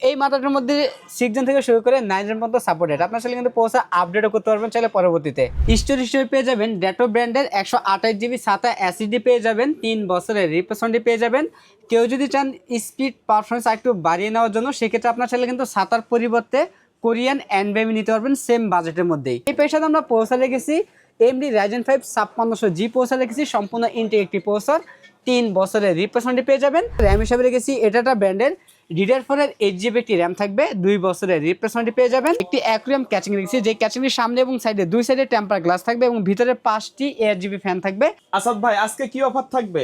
এই মাদারটার মধ্যে 6 জন থেকে শুরু করে 9 জন পর্যন্ত সাপোর্টেড। আপনার চাইলে কিন্তু প্রসেসর আপডেটও করতে পারবেন চাইলে পরবর্তীতে। স্টোরেজ হিসেবে পেয়ে যাবেন ডেটো ব্র্যান্ডের 128 জিবি SATA SSD পেয়ে যাবেন, 3 বছরের রিপ্লেস ওয়ারেন্টি পেয়ে যাবেন। কেউ যদি চান স্পিড পারফরমেন্স একটু বাড়িয়ে নেওয়ার জন্য, সেক্ষেত্রে আপনার চাইলে কিন্তু SATA পরিবর্তে কোরিয়ান NVMe নিতে পারবেন সেম বাজেটের মধ্যেই। এই পেশাতে আমরা প্রসেসর রেখেছি AMD Ryzen 5 5600G প্রসেসর রেখেছি, সম্পূর্ণ ইনটেক একটি প্রসেসর, 3 বছরের রিপ্লেস ওয়ারেন্টি পেয়ে যাবেন। র্যাম হিসাবে রেখেছি এটা ব্র্যান্ডের DDR4 এর 8GB একটি র্যাম থাকবে, 2 বছরের রিপ্লেস ওয়ারেন্টি পেয়ে যাবেন। একটি অ্যাকুয়ারিয়াম ক্যাচিং রেখেছি, যে ক্যাচিংয়ের সামনে এবং সাইডে দুই সাইডে টেম্পার গ্লাস থাকবে এবং ভিতরে 5টি ARGB ফ্যান থাকবে। আসাদ ভাই আজকে কি অফার থাকবে?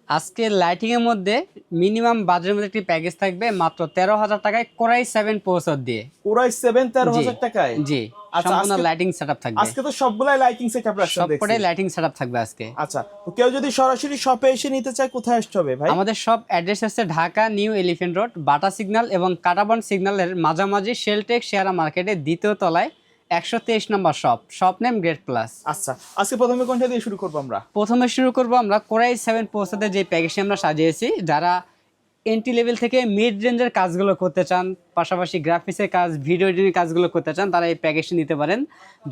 আজকে লাইটিং এর মধ্যে মিনিমাম বাজেটের মধ্যে একটি প্যাকেজ থাকবে মাত্র 13,000 টাকায় কোরাই 7 প্রসেসর দিয়ে। কোরাই 7 13,000 টাকায়? জি, সম্পূর্ণ লাইটিং সেটআপ থাকবে। আজকে তো সবগুলাই লাইটিং সেটআপ রাখছেন দেখছি। সবকটাই লাইটিং সেটআপ থাকবে আজকে। আচ্ছা, তো কেউ যদি সরাসরি শপে এসে নিতে চায় কোথায় আসতে হবে ভাই? আমাদের শপ অ্যাড্রেস আছে ঢাকা নিউ এলিফ্যান্ট রোড, বাটা সিগন্যাল এবং কাটাবন সিগন্যালের মাঝামাঝি শেলটেক শেয়ারা মার্কেটের দ্বিতীয় তলায় 123 নম্বর শপ নেম গ্রেট প্লাস। আচ্ছা, আজকে প্রথমে কোনটা দিয়ে শুরু করব আমরা? প্রথমে শুরু করব আমরা কোরাই 7 প্রসেসরের যে প্যাকেজটি আমরা সাজিয়েছি। যারা এন্ট্রি লেভেল থেকে মিড রেঞ্জের কাজগুলো করতে চান, পাশাপাশি গ্রাফিক্সের কাজ, ভিডিও এডিটিং কাজগুলো করতে চান, তারা এই প্যাকেজটি নিতে পারেন।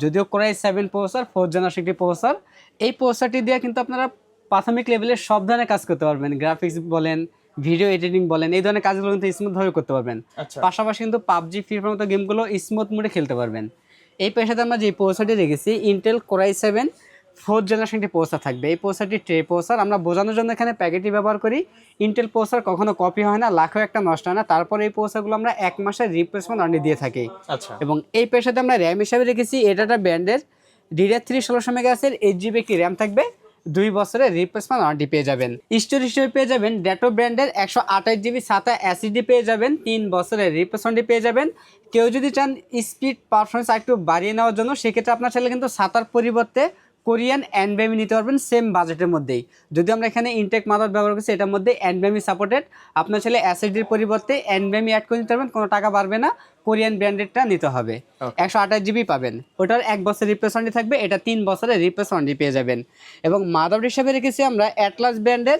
যদিও কোরাই 7 প্রসেসর 4th জেনারেশন একটি প্রসেসর, এই প্রসেসরটি দিয়ে কিন্তু আপনারা প্রাথমিক লেভেলের সব ধরনের কাজ করতে পারবেন। গ্রাফিক্স বলেন, ভিডিও এডিটিং বলেন, এই ধরনের কাজগুলো কিন্তু স্মুথভাবে করতে পারবেন। পাশাপাশি কিন্তু পাবজি, ফ্রি ফায়ার মতো গেমগুলো স্মুথ মোডে খেলতে পারবেন। এই পেশাতে আমরা যে প্রসেসরটি রেখেছি ইন্টেল কোরাই 7 4th জেনারেশন একটি প্রসেসর থাকবে। এই প্রসেসরটি ট্রে প্রসেসর, আমরা বোঝানোর জন্য এখানে প্যাকেটটি ব্যবহার করি। ইন্টেল প্রসেসর কখনো কপি হয় না, লাখেও একটা নষ্ট হয় না। তারপরে এই প্রসেসরগুলো আমরা 1 মাসের রিপ্লেসমেন্ট ওয়ারেন্টি দিয়ে থাকি। আচ্ছা, এবং এই পেশাতে আমরা র্যাম হিসাবে রেখেছি এটা ব্র্যান্ডের DDR3 1600 মেগাহার্জের 8GB একটি র্যাম থাকবে, 2 বছরের রিপ্লেসমেন্ট ওয়ারেন্টি পেয়ে যাবেন। স্টোরেজ হিসেবে পেয়ে যাবেন ডেটো ব্র্যান্ডের 128 জিবি SATA SSD পেয়ে যাবেন, 3 বছরের রিপ্লেস ওয়ারেন্টি পেয়ে যাবেন। কেউ যদি চান স্পিড পারফরমেন্স একটু বাড়িয়ে নেওয়ার জন্য, সেক্ষেত্রে আপনার চাইলে কিন্তু SATA পরিবর্তে কোরিয়ান NVMe নিতে পারবেন সেম বাজেটের মধ্যেই। যদি আমরা এখানে ইনটেক মাদার ব্যবহার করছি, এটার মধ্যে NVMe সাপোর্টেড। আপনার চাইলে SSDর পরিবর্তে NVMe অ্যাড করে নিতে পারবেন, কোনো টাকা বাড়বে না। কোরিয়ান ব্র্যান্ডেডটা নিতে হবে, 128 জিবি পাবেন। ওটার 1 বছর রিপ্লেস ওয়ারেন্টি থাকবে, এটা 3 বছরের রিপ্লেস ওয়ারেন্টি পেয়ে যাবেন। এবং মাদার হিসাবে রেখেছি আমরা অ্যাটলাস ব্র্যান্ডের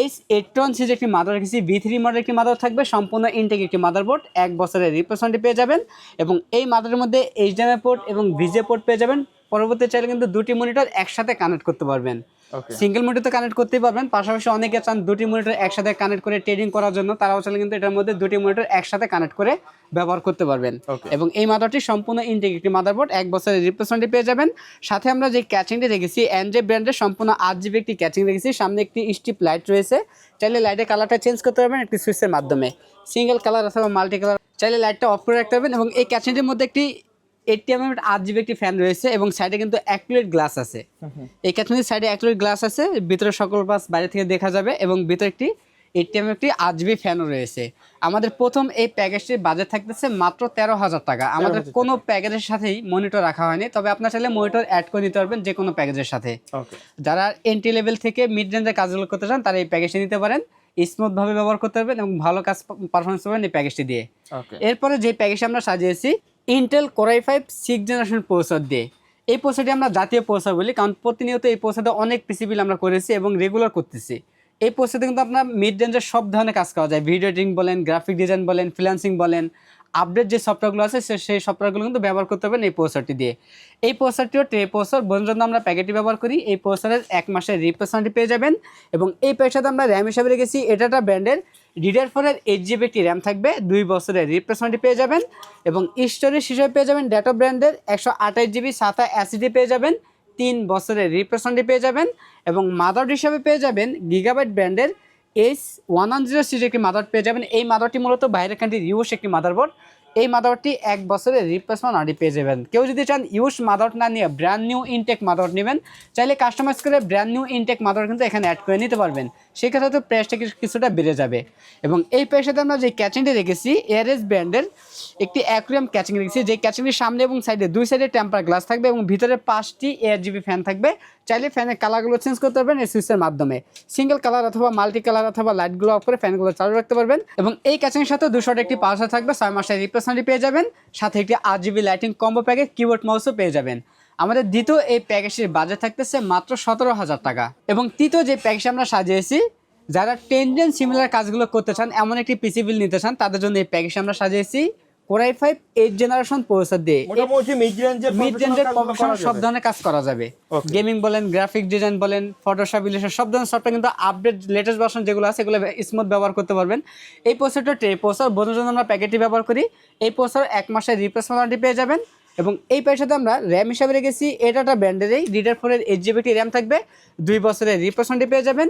H81 সিরিজের একটি মাদার রেখেছি, V3 মডেল একটি মাদার থাকবে, সম্পূর্ণ ইনটেক একটি মাদারবোর্ড, 1 বছরের রিপ্লেস ওয়ারেন্টি পেয়ে যাবেন। এবং এই মাদারের মধ্যে HDMI পোর্ট এবং VGA পোর্ট পেয়ে যাবেন। পরবর্তী চাইলে কিন্তু দুটি মনিটর একসাথে কানেক্ট করতে পারবেন। সিঙ্গেল মনিটর কানেক্ট করতেই পারবেন, পাশাপাশি অনেকে চান দুটি মনিটর একসাথে কানেক্ট করে ট্রেডিং করার জন্য, তারাও চাইলে কিন্তু এটার মধ্যে দুটি মনিটর একসাথে কানেক্ট করে ব্যবহার করতে পারবেন। এবং এই মাদারটি সম্পূর্ণ ইনটেক একটি মাদারবোর্ড, 1 বছরের রিপ্লেস ওয়ারেন্টি পেয়ে যাবেন। সাথে আমরা যে ক্যাচিংটি রেখেছি এনজে ব্র্যান্ডের সম্পূর্ণ 8GB একটি ক্যাচিং রেখেছি, সামনে একটি স্ট্রিপ লাইট রয়েছে। চাইলে লাইটের কালারটা চেঞ্জ করতে পারবেন একটি সুইচের মাধ্যমে, সিঙ্গেল কালার অথবা মাল্টি কালার। চাইলে লাইটটা অফ করে রাখতে পারবেন। এবং এই ক্যাচিংটির মধ্যে একটি 80mm 8GB একটি ফ্যান রয়েছে এবং সাইডে কিন্তু অ্যাক্রিলিক গ্লাস আছে। এই ক্যাচিংয়ের সাইডে অ্যাক্রিলিক গ্লাস আছে, ভিতরে সকল পাশ বাইরে থেকে দেখা যাবে এবং ভিতরে একটি 80mm একটি 8GB ফ্যানও রয়েছে। আমাদের প্রথম এই প্যাকেজটির বাজেট থাকতেছে মাত্র 13,000 টাকা। আমাদের কোনো প্যাকেজের সাথেই মনিটর রাখা হয়নি, তবে আপনার চাইলে মনিটর অ্যাড করে নিতে পারবেন যে কোনো প্যাকেজের সাথে। যারা এন্ট্রি লেভেল থেকে মিড রেঞ্জের কাজগুলো করতে চান, তারা এই প্যাকেজটি নিতে পারেন, স্মুথভাবে ব্যবহার করতে পারবেন এবং ভালো কাজ পারফরমেন্স পাবেন এই প্যাকেজটি দিয়ে। এরপরে যে প্যাকেজটি আমরা সাজিয়েছি Intel core i 5 6th generation processor দিয়ে। এই প্রসেসরটি আমরা জাতীয় প্রসেসর বলি, কারণ প্রতিনিয়ত এই প্রসেসরে অনেক পিসি বিল আমরা করেছি এবং রেগুলার করতেছি। এই প্রসেসরে কিন্তু আপনার মিড রেঞ্জের সব ধরনের কাজ করা যায়, ভিডিও এডিটিং বলেন, গ্রাফিক ডিজাইন বলেন, ফ্রিল্যান্সিং বলেন, আপডেট যে সফটওয়্যারগুলো আছে সেই সফটওয়্যারগুলো কিন্তু ব্যবহার করতে পারবেন এই প্রসেসরটি দিয়ে। এই প্রসেসরটিও ট্রে প্রসেসর, বোঝার জন্য আমরা প্যাকেটটি ব্যবহার করি। এই প্রসেসরের 1 মাসের রিপ্লেস ওয়ারেন্টি পেয়ে যাবেন। এবং এই প্যাকেজটাতে আমরা র্যাম হিসাবে রেখেছি এটা ব্র্যান্ডের DDR4 এর 8GB একটি র্যাম থাকবে, 2 বছরের রিপ্লেস ওয়ারেন্টি পেয়ে যাবেন। এবং স্টোরেজ হিসেবে পেয়ে যাবেন ডেটো ব্র্যান্ডের 128 জিবি SATA SSD পেয়ে যাবেন, 3 বছরের রিপ্লেস ওয়ারেন্টি পেয়ে যাবেন। এবং মাদার হিসাবে পেয়ে যাবেন গিগাবাইট ব্র্যান্ডের H110 সিরিজের একটি মাদার পেয়ে যাবেন। এই মাদারটি মূলত বাইরের কান্ট্রির ইউএস একটি মাদারবোর্ড। এই মাদারটি 1 বছরের রিপ্লেসমেন্ট ওয়ারেন্টি পেয়ে যাবেন। কেউ যদি চান ইউজ মাদার না নিয়ে ব্র্যান্ড নিউ ইনটেক মাদার নেবেন, চাইলে কাস্টমাইজ করে ব্র্যান্ড নিউ ইনটেক মাদার কিন্তু এখানে অ্যাড করে নিতে পারবেন, সেক্ষেত্রে তো প্রাইসটা কিছুটা বেড়ে যাবে। এবং এই প্রাইসেতে আমরা যে ক্যাচিংটি রেখেছি এআরএস ব্র্যান্ডের একটি অ্যাকুয়ারিয়াম ক্যাচিং রেখেছি, যে ক্যাচিংটির সামনে এবং সাইডে দুই সাইডে টেম্পার গ্লাস থাকবে এবং ভিতরে 5টি ARGB ফ্যান থাকবে। চাইলে ফ্যানের কালারগুলো চেঞ্জ করতে পারবেন এই সুইচের মাধ্যমে, সিঙ্গেল কালার অথবা মাল্টি কালার অথবা লাইটগুলো অফ করে ফ্যানগুলো চালু রাখতে পারবেন। এবং এই ক্যাচিংয়ের সাথে 200 একটি পাওয়ার থাকবে, 6 মাসের রিপ্লেস ওয়ারেন্টি পেয়ে যাবেন, সাথে একটি 8GB lighting combo package, keyboard মাউসও পেয়ে যাবেন। আমাদের দ্বিতীয় এই প্যাকেজটির বাজেট থাকতেছে মাত্র 17,000 টাকা। এবং তৃতীয় যে প্যাকেজ আমরা সাজিয়েছি যারা টেনজেন সিমিলার কাজগুলো করতে চান, এমন একটি পিসি বিল নিতে চান, তাদের জন্য এই প্যাকেজ আমরা সাজিয়েছি কোরাই 5 8 জেনারেশন প্রসেসর দিয়ে। মোটামুটি মিড রেঞ্জের প্রফেশনাল সব ধরনের কাজ করা যাবে। গেমিং বলেন, গ্রাফিক ডিজাইন বলেন, ফটোশপ, ইলাস্ট্রেটর সব ধরনের সফটওয়্যার কিন্তু আপডেট লেটেস্ট ভার্সন যেগুলো আছে এগুলো স্মুথ ব্যবহার করতে পারবেন। এই প্রসেসরটা প্রসেসর বোঝার জন্য আমরা প্যাকেটটি ব্যবহার করি। এই প্রসেসর 1 মাসের রিপ্লেসমেন্ট ওয়ারেন্টি পেয়ে যাবেন। এবং এই পয়সাতে আমরা র্যাম হিসাবে রেখেছি এটা ব্র্যান্ডেরই DDR4 8GB র্যাম থাকবে, 2 বছরের রিপ্লেসমেন্ট পেয়ে যাবেন।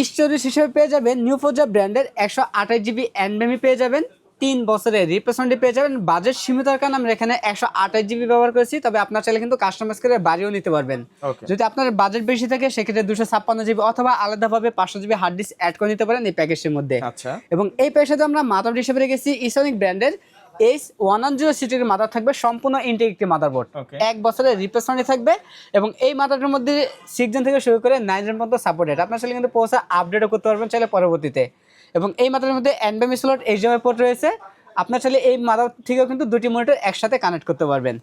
স্টোরেজ হিসেবে পেয়ে যাবেন নিউ ফোর্জা ব্র্যান্ডের 128GB NVMe পেয়ে যাবেন, 3 বছরের রিপ্লেসমেন্ট পেয়ে যাবেন। বাজেট সীমিতর কারণে আমরা এখানে 128GB ব্যবহার করেছি, তবে আপনার চাইলে কিন্তু কাস্টমাইজ করে বাড়িও নিতে পারবেন। যদি আপনার বাজেট বেশি থাকে সেক্ষেত্রে 256GB অথবা আলাদাভাবে 500GB হার্ড ডিস্ক অ্যাড করে নিতে পারেন এই প্যাকেজের মধ্যে। এবং এই প্যাকেজে আমরা মাদারবোর্ড হিসেবে রেখেছি ইসোনিক ব্র্যান্ডের H110 মাদার থাকবে, সম্পূর্ণ ইনটেক একটি মাদারবোর্ড, 1 বছরের রিপ্লেসমেন্ট থাকবে। এবং এই মাদারবোর্ডের মধ্যে 6 জেন থেকে শুরু করে 9 জেন পর্যন্ত সাপোর্টেড, আপনার চাইলে কিন্তু প্রসেসর আপডেটও করতে পারবেন চাইলে পরবর্তীতে। এবং এই মাদারের মধ্যে NVMe স্লট HDMI পোর্ট রয়েছে, আপনার চাইলে এই মাদার থেকেও কিন্তু দুটি মনিটর একসাথে কানেক্ট করতে পারবেন।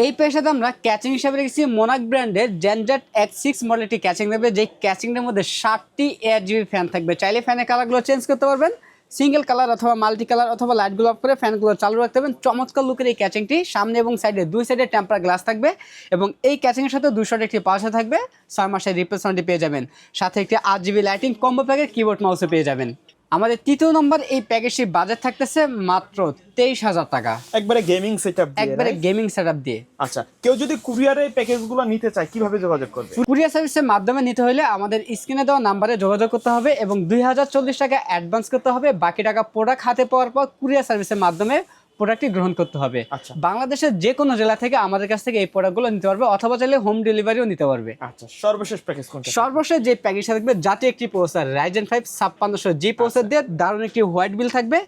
এই পেশাতে আমরা ক্যাচিং হিসাবে রেখেছি মোনাক ব্র্যান্ডের জেনজেট X6 মডেলটি ক্যাচিং দেবে, যে ক্যাচিংটার মধ্যে 60টি ARGB ফ্যান থাকবে। চাইলে ফ্যানের কালারগুলো চেঞ্জ করতে পারবেন, সিঙ্গেল কালার অথবা মাল্টি কালার অথবা লাইটগুলো অফ করে ফ্যানগুলো চালু রাখতে পারবেন। চমৎকার লুকের এই ক্যাচিংটি, সামনে এবং সাইডে 2 সাইডে টেম্পার গ্লাস থাকবে। এবং এই ক্যাচিংয়ের সাথে 200 একটি পাওয়ার থাকবে, 6 মাসের রিপ্লেসমেন্টটি পেয়ে যাবেন। সাথে একটি 8GB লাইটিং কম্বো প্যাকের কিবোর্ড মাউসও পেয়ে যাবেন। আমাদের তৃতীয় নম্বর এই প্যাকেজটির বাজেট থাকতেছে মাত্র 23,000 টাকা, একবারে গেমিং সেটআপ দিয়ে। একবারে গেমিং সেটআপ দিয়ে। আচ্ছা, কেউ যদি কুরিয়ারে এই প্যাকেজগুলো নিতে চায় কিভাবে যোগাযোগ করবে? কুরিয়ার সার্ভিসের মাধ্যমে নিতে হলে আমাদের স্ক্রিনে দেওয়া নাম্বারে যোগাযোগ করতে হবে এবং 2040 টাকা অ্যাডভান্স করতে হবে। বাকি টাকা প্রোডাক্ট হাতে পাওয়ার পর কুরিয়ার সার্ভিসের মাধ্যমে প্রোডাক্টটি গ্রহণ করতে হবে। বাংলাদেশের যে কোনো জেলা থেকে আমাদের কাছ থেকে এই প্রোডাক্টগুলো নিতে পারবে, অথবা চাইলে হোম ডেলিভারিও নিতে পারবে। আচ্ছা, সর্বশেষ প্যাকেজ কোনটা? সর্বশেষ যে প্যাকেজটা থাকবে জাতীয় একটি প্রসেসর Ryzen 5 5600G প্রসেসর দিয়ে দারুণ একটি হোয়াইট বিল থাকবে।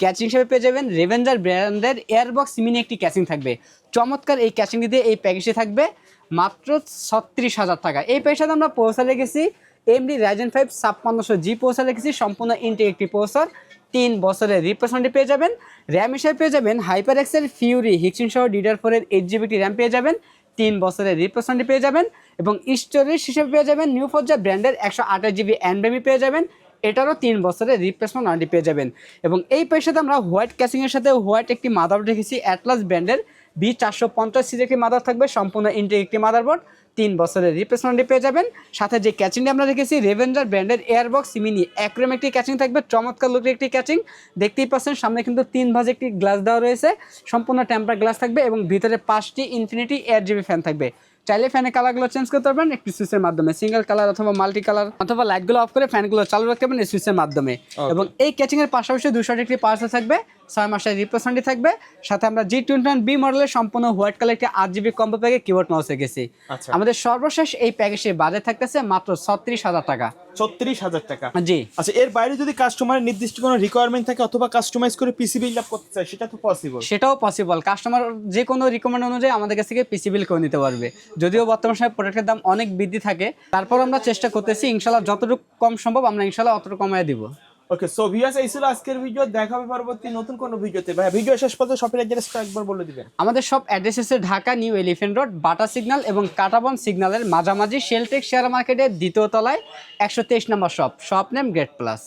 ক্যাচিং হিসেবে পেয়ে যাবেন রেভেঞ্জার ব্র্যান্ডের এয়ারবক্স মিনি একটি ক্যাচিং থাকবে। চমৎকার এই ক্যাচিং দিয়ে এই প্যাকেজটি থাকবে মাত্র 36,000 টাকা। এই প্যাকেজে আমরা প্রসেসর রেখেছি AMD Ryzen 5 5600G প্রসেসর রেখেছি, সম্পূর্ণ ইনটেক একটি প্রসেসর, 3 বছরের রিপ্লেসমেন্ট পেয়ে যাবেন। র্যাম হিসেবে পেয়ে যাবেন HyperX-এর Fury হিক্সিন সহ DDR4 এর 8GB র্যাম পেয়ে যাবেন, 3 বছরের রিপ্লেসমেন্ট পেয়ে যাবেন। এবং স্টোরেজ হিসেবে পেয়ে যাবেন নিউ ফোর্জা ব্র্যান্ডের 128GB NVMe পেয়ে যাবেন, এটারও 3 বছরের রিপ্লেসমেন্ট ওয়ারেন্টি পেয়ে যাবেন। এবং এই পেশাতে আমরা হোয়াইট ক্যাচিংয়ের সাথে হোয়াইট একটি মাদারবোর্ড রেখেছি অ্যাটলাস ব্র্যান্ডের B450 সিরিজের একটি মাদার থাকবে, সম্পূর্ণ ইনটেক একটি মাদারবোর্ড, 3 বছরের রিপ্লেসমেন্ট পেয়ে যাবেন। সাথে যে ক্যাচিংটি আমরা রেখেছি রেভেঞ্জার ব্র্যান্ডের এয়ারবক্স মিনি অ্যাক্রোম একটি ক্যাচিং থাকবে, চমৎকার লুকের একটি ক্যাচিং, দেখতেই পাচ্ছেন সামনে কিন্তু 3 ভাঁজ একটি গ্লাস দেওয়া রয়েছে, সম্পূর্ণ টেম্পার গ্লাস থাকবে এবং ভিতরে 5টি ইনফিনিটি ARGB ফ্যান থাকবে। চাইলে ফ্যানের কালারগুলো চেঞ্জ করতে পারবেন একটি সুইচের মাধ্যমে, সিঙ্গেল কালার অথবা মাল্টি কালার অথবা লাইটগুলো অফ করে ফ্যানগুলো চালু রাখতে পারবেন এই সুইচের মাধ্যমে। এবং এই ক্যাচিংয়ের পাশাপাশি 200 একটি পাওয়ার থাকবে, 6 মাসের রিপ্লেসমেন্টই থাকবে। সাথে আমরা G21B মডেলের সম্পূর্ণ হোয়াইট কালার একটি 8GB কম্বো প্যাকে কিবোর্ড মাউস রেখেছি। আমাদের সর্বশেষ এই প্যাকেজের বাজেট থাকতেছে মাত্র 36,000 টাকা। 36,000 টাকা, জি। আচ্ছা, এর বাইরে যদি কাস্টমারের নির্দিষ্ট কোনো রিকোয়ারমেন্ট থাকে অথবা কাস্টমাইজ করে পিসি বিল্ড আপ করতে চায় সেটা তো পসিবল? সেটাও পসিবল, কাস্টমার যে কোনো রিকমেন্ড অনুযায়ী আমাদের কাছ থেকে পিসি বিল করে নিতে পারবে। যদিও বর্তমান সময়ে প্রোডাক্টের দাম অনেক বৃদ্ধি থাকে, তারপর আমরা চেষ্টা করতেছি ইনশাআল্লাহ যতটুকু কম সম্ভব আমরা ইনশাআল্লাহ অতটুকু কমায় দিব। ওকে, সো ভিউয়ার্স, এই ছিল আজকের ভিডিও। দেখা হবে পরবর্তী নতুন কোনো ভিডিওতে। ভাই, ভিডিও শেষ পর্যন্ত শপের অ্যাড্রেসটা একবার বলে দিবেন। আমাদের সব অ্যাড্রেস হচ্ছে ঢাকা নিউ এলিফ্যান্ট রোড, বাটা সিগন্যাল এবং কাটাবন সিগন্যালের মাঝামাঝি শেলটেক শেয়ার মার্কেটের দ্বিতীয় তলায় 123 নম্বর শপ নেম গ্রেট প্লাস।